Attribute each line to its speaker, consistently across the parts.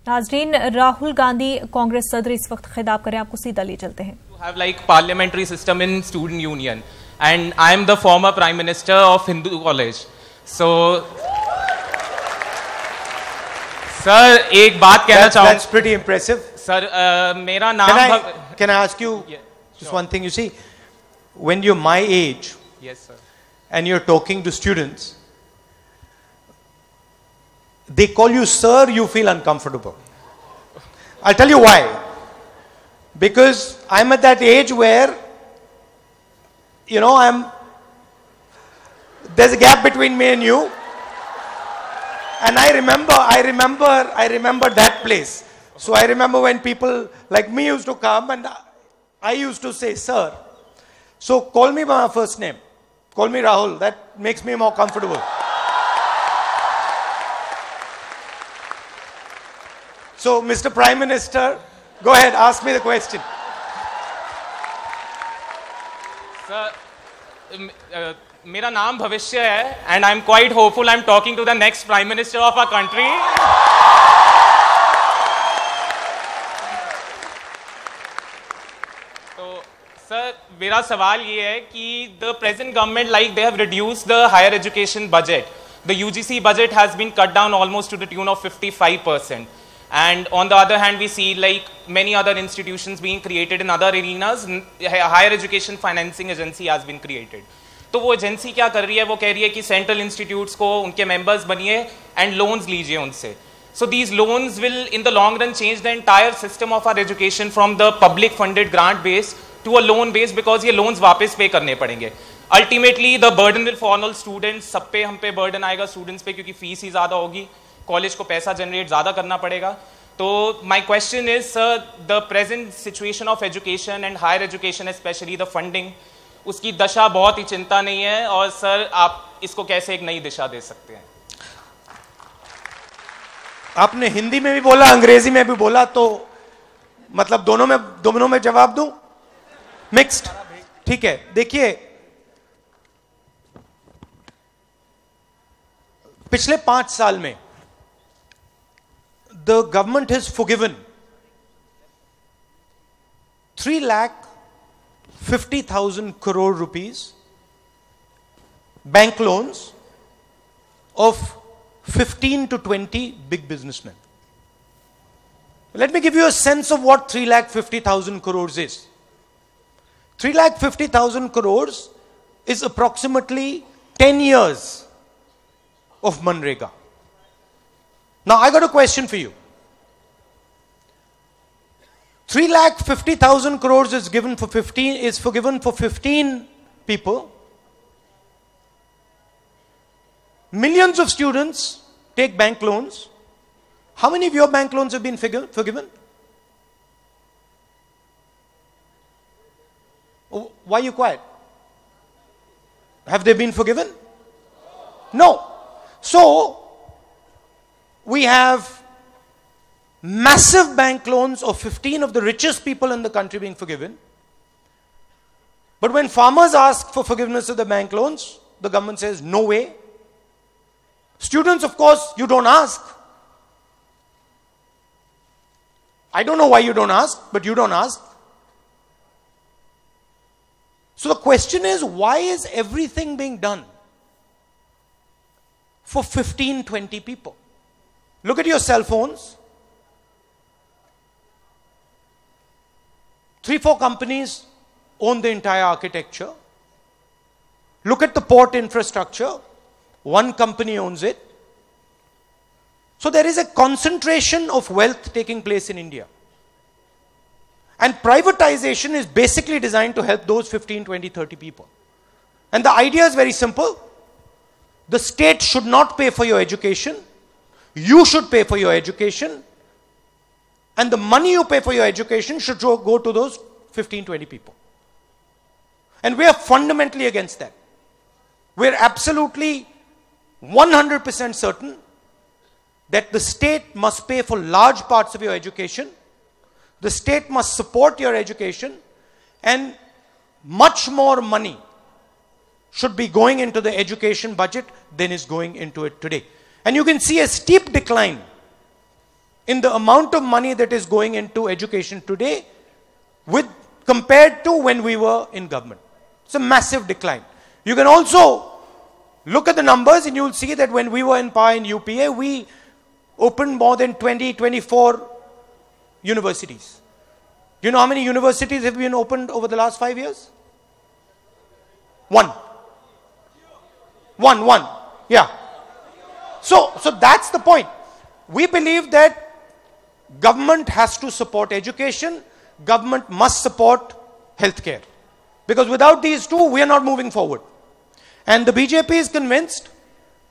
Speaker 1: नाजरीन, राहुल गांधी कांग्रेस सदर इस वक्त खिताब करें, आपको सीधा ले चलते हैं।
Speaker 2: You have like parliamentary system in student union, and I am the former prime minister of Hindu college. So, sir, एक बात कहना चाहूँ।
Speaker 3: That's pretty impressive.
Speaker 2: Sir, मेरा नाम।
Speaker 3: Can I ask you just one thing? You see, when you're my age,
Speaker 2: yes sir,
Speaker 3: and you're talking to students, they call you sir, you feel uncomfortable. I'll tell you why. Because I'm at that age where, you know, there's a gap between me and you. And I remember that place. So I remember when people like me used to come and I used to say, sir. So call me by my first name. Call me Rahul. That makes me more comfortable. So, Mr. Prime Minister, go ahead, ask me the question.
Speaker 2: Sir, मेरा नाम भविष्य है, and I'm quite hopeful I'm talking to the next Prime Minister of our country. तो, sir, मेरा सवाल ये है कि the present government, like they have reduced the higher education budget. The UGC budget has been cut down almost to the tune of 55%. And on the other hand, we see like many other institutions being created in other arenas. Higher education financing agency has been created. तो वो agency क्या कर रही है? वो कह रही है कि सेंट्रल इंस्टीट्यूट्स को उनके मेंबर्स बनिए एंड लोन्स लीजिए उनसे. So these loans will in the long run change the entire system of our education from the public funded grant base to a loan base, because ये loans वापस पे करने पड़ेंगे. Ultimately the burden will fall on students. सब पे हम पे burden आएगा students पे, क्योंकि फीस ही ज़्यादा होगी. कॉलेज को पैसा जनरेट ज़्यादा करना पड़ेगा. तो my question is sir, the present situation of education and higher education specially the funding, उसकी दशा बहुत ही चिंता नहीं है, और सर आप इसको कैसे एक नई दिशा दे सकते हैं?
Speaker 3: आपने हिंदी में भी बोला, अंग्रेजी में भी बोला, तो मतलब दोनों में जवाब दूं? मिक्स्ड, ठीक है. देखिए, पिछले 5 साल में the government has forgiven 3,50,000 crore rupees bank loans of 15 to 20 big businessmen. Let me give you a sense of what 3,50,000 crores is. 3,50,000 crores is approximately 10 years of Manrega. Now I got a question for you. 3,50,000 crores is forgiven for 15 people. Millions of students take bank loans. How many of your bank loans have been forgiven? Oh, why are you quiet? Have they been forgiven? No. So we have massive bank loans of 15 of the richest people in the country being forgiven. But when farmers ask for forgiveness of the bank loans, the government says, no way. Students, of course, you don't ask. I don't know why you don't ask, but you don't ask. So the question is, why is everything being done for 15, 20 people? Look at your cell phones. 3-4 companies own the entire architecture. Look at the port infrastructure. One company owns it. So there is a concentration of wealth taking place in India. And privatization is basically designed to help those 15, 20, 30 people. And the idea is very simple. The state should not pay for your education. You should pay for your education, and the money you pay for your education should go to those 15, 20 people. And we are fundamentally against that. We're absolutely 100% certain that the state must pay for large parts of your education. The state must support your education, and much more money should be going into the education budget than is going into it today. And you can see a steep decline in the amount of money that is going into education today compared to when we were in government. It's a massive decline. You can also look at the numbers and you'll see that when we were in power in UPA, we opened more than 24 universities. Do you know how many universities have been opened over the last 5 years? One. Yeah. So that's the point. We believe that government has to support education. Government must support healthcare. Because without these two, we are not moving forward. And the BJP is convinced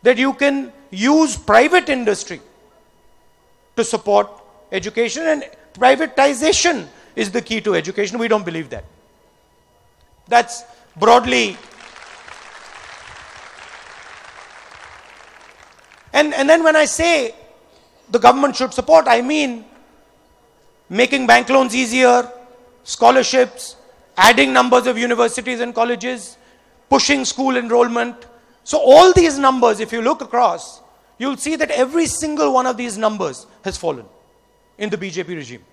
Speaker 3: that you can use private industry to support education, and privatization is the key to education. We don't believe that. That's broadly. And then when I say the government should support, I mean making bank loans easier, scholarships, adding numbers of universities and colleges, pushing school enrollment. So all these numbers, if you look across, you'll see that every single one of these numbers has fallen in the BJP regime.